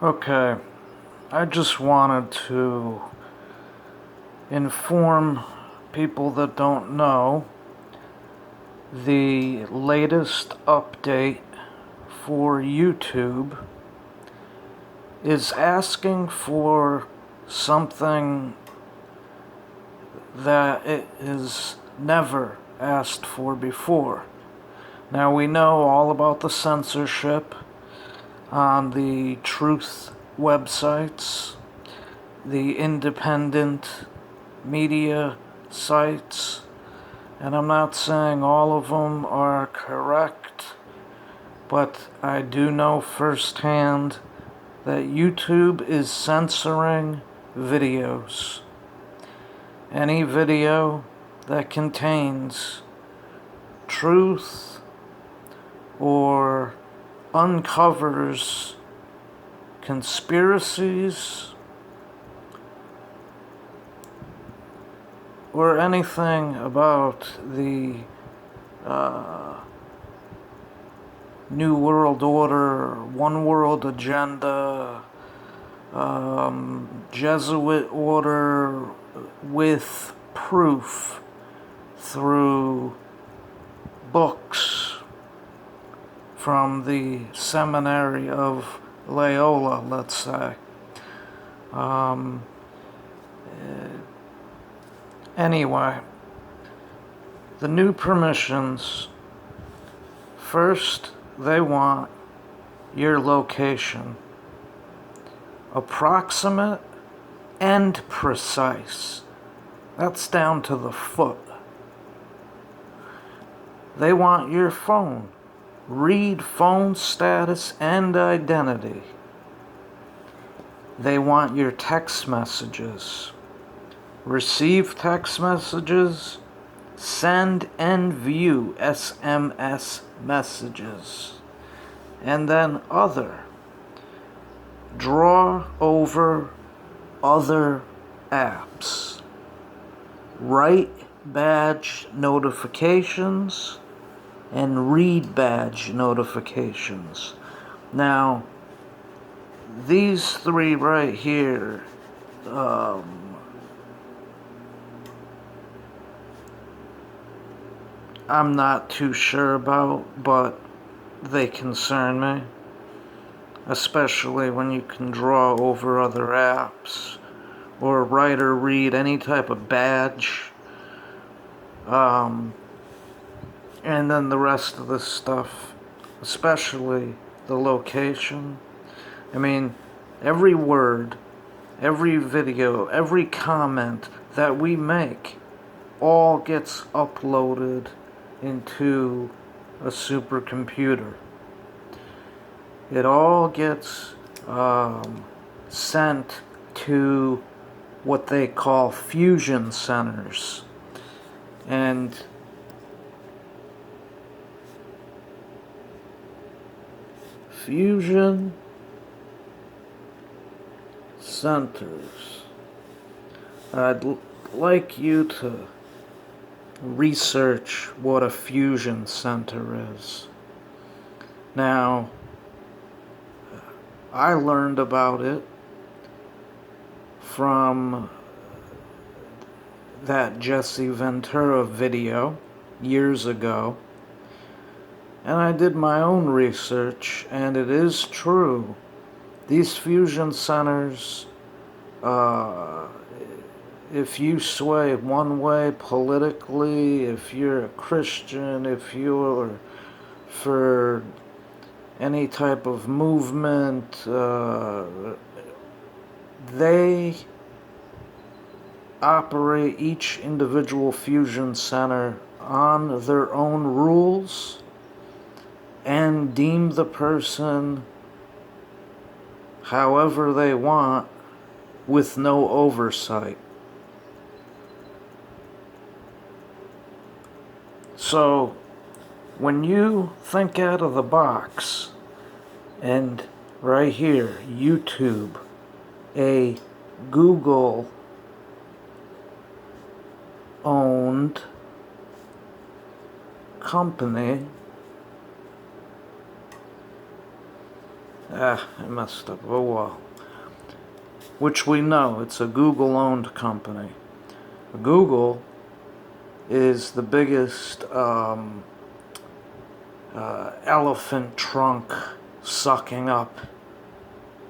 Okay, I just wanted to inform people that don't know the latest update for YouTube is asking for something that it is never asked for before. Now we know all about the censorship on the truth websites, the independent media sites, and I'm not saying all of them are correct, but I do know firsthand that YouTube is censoring videos. Any video that contains truth or uncovers conspiracies or anything about the New World Order, One World Agenda, Jesuit order with proof through books from the seminary of Loyola, let's say. Anyway, the new permissions, first they want your location, approximate and precise. That's down to the foot. They want your phone. Read phone status and identity. They want your text messages. Receive text messages. Send and view SMS messages. And then other. Draw over other apps. Write badge notifications and read badge notifications. Now, these three right here, I'm not too sure about, but they concern me. Especially when you can draw over other apps or write or read any type of badge. And then the rest of the stuff, especially the location. I mean, every word, every video, every comment that we make all gets uploaded into a supercomputer. It all gets sent to what they call fusion centers. And fusion centers. I'd like you to research what a fusion center is. Now, I learned about it from that Jesse Ventura video years ago. And I did my own research, and it is true. These fusion centers, if you sway one way politically, if you're a Christian, if you're for any type of movement, they operate each individual fusion center on their own rules and deem the person however they want with no oversight. So, when you think out of the box, and right here, YouTube, a Google-owned company, I messed up. Oh well. Which we know, it's a Google-owned company. Google is the biggest elephant trunk sucking up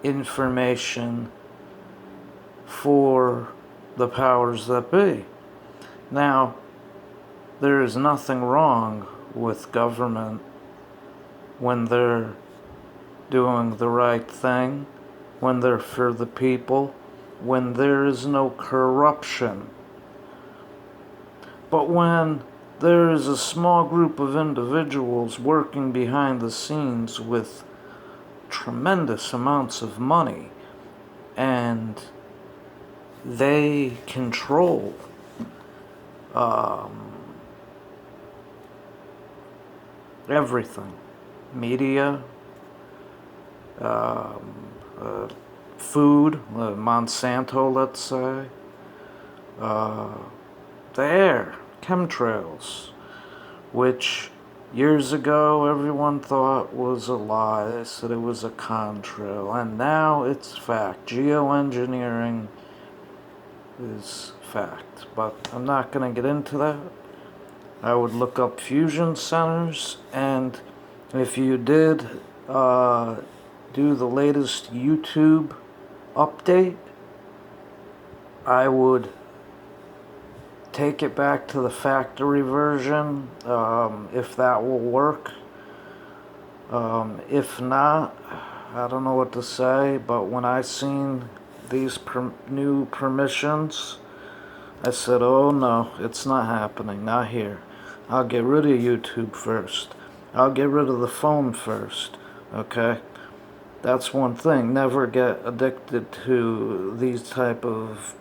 information for the powers that be. Now, there is nothing wrong with government when they're doing the right thing, when they're for the people, when there is no corruption. But when there is a small group of individuals working behind the scenes with tremendous amounts of money, and they control everything, media, food, Monsanto, let's say, the air, chemtrails, which years ago everyone thought was a lie. They said it was a contrail, and now it's fact. Geoengineering is fact, but I'm not going to get into that. I would look up fusion centers, and if you did do the latest YouTube update, I would take it back to the factory version, if that will work. If not, I don't know what to say, but when I seen these new permissions, I said, oh no, it's not happening, not here. I'll get rid of YouTube first. I'll get rid of the phone first, okay? That's one thing. Never get addicted to these type of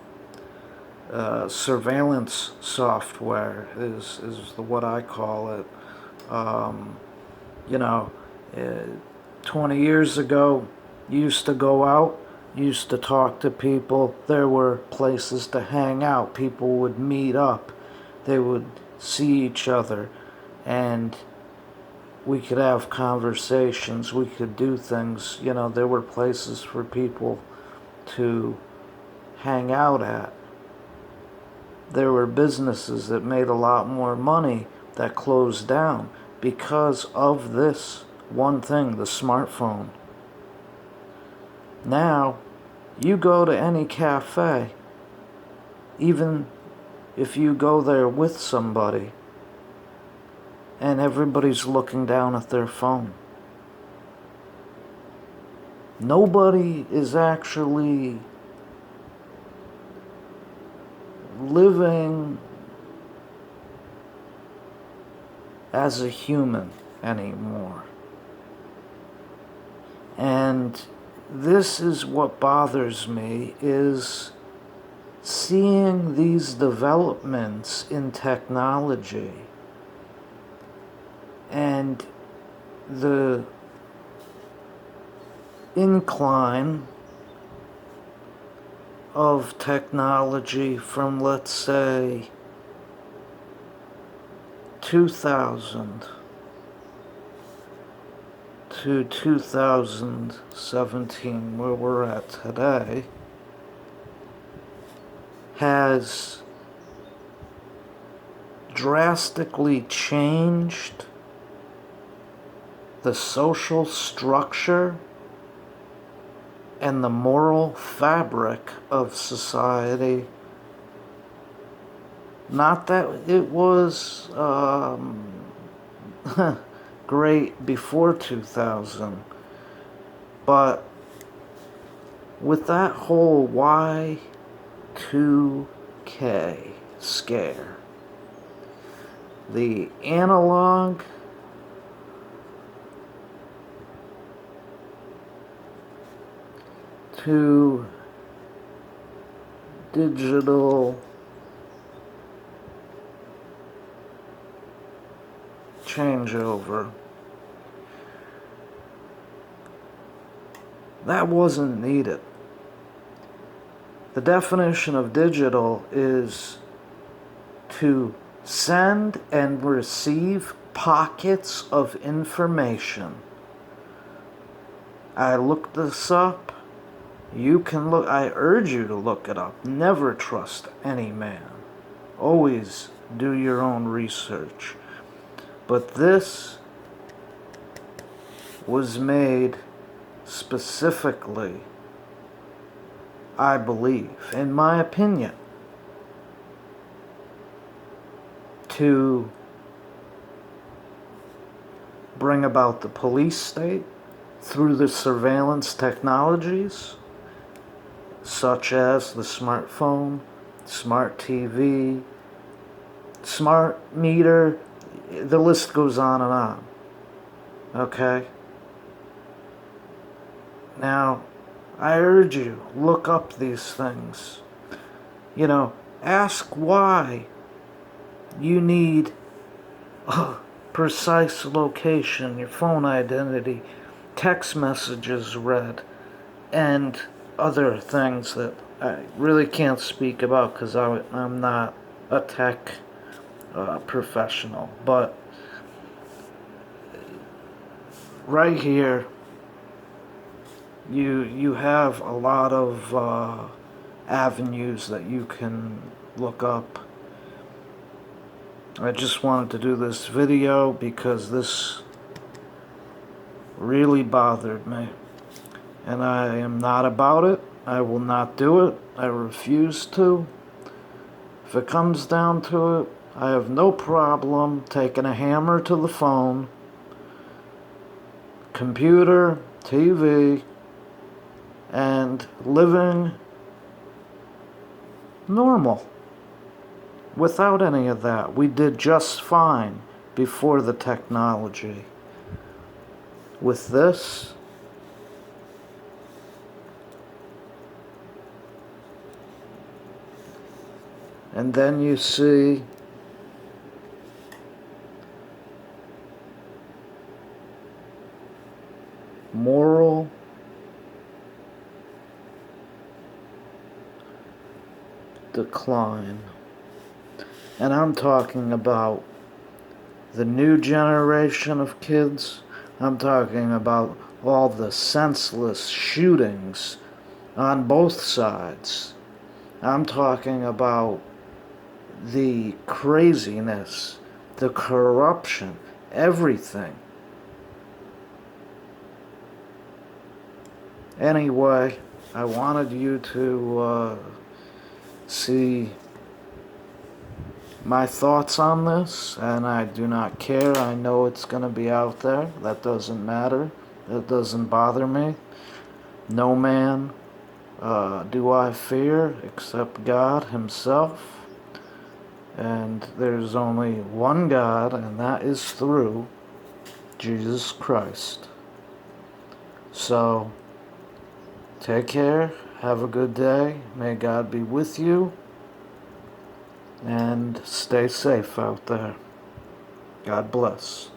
surveillance software is what I call it. You know, 20 years ago, you used to go out, you used to talk to people. There were places to hang out. People would meet up. They would see each other, and we could have conversations. We could do things. You know, there were places for people to hang out at. There were businesses that made a lot more money that closed down because of this one thing, the smartphone. Now, you go to any cafe, even if you go there with somebody, and everybody's looking down at their phone. Nobody is actually living as a human anymore. And this is what bothers me, is seeing these developments in technology and the incline of technology from, let's say, 2000 to 2017, where we're at today, has drastically changed the social structure and the moral fabric of society. Not that it was great before 2000, but with that whole Y2K scare, the analog to digital changeover, that wasn't needed. The definition of digital is to send and receive pockets of information I looked this up. You can look, I urge you to look it up. Never trust any man. Always do your own research. But this was made specifically, I believe, in my opinion, to bring about the police state through the surveillance technologies, such as the smartphone, smart TV, smart meter, the list goes on and on. Okay? Now, I urge you, look up these things. You know, ask why you need a precise location, your phone identity, text messages read, and other things that I really can't speak about because I'm not a tech professional. But right here, you have a lot of avenues that you can look up. I just wanted to do this video because this really bothered me. And I am not about it. I will not do it. I refuse to. If it comes down to it, I have no problem taking a hammer to the phone, computer, TV, and living normal. Without any of that. We did just fine before the technology. With this, and then you see moral decline. And I'm talking about the new generation of kids. I'm talking about all the senseless shootings on both sides. I'm talking about the craziness, the corruption, everything. Anyway, I wanted you to see my thoughts on this, and I do not care. I know it's going to be out there. That doesn't matter. That doesn't bother me. No man do I fear except God himself. And there's only one God, and that is through Jesus Christ. So, take care. Have a good day. May God be with you. And stay safe out there. God bless.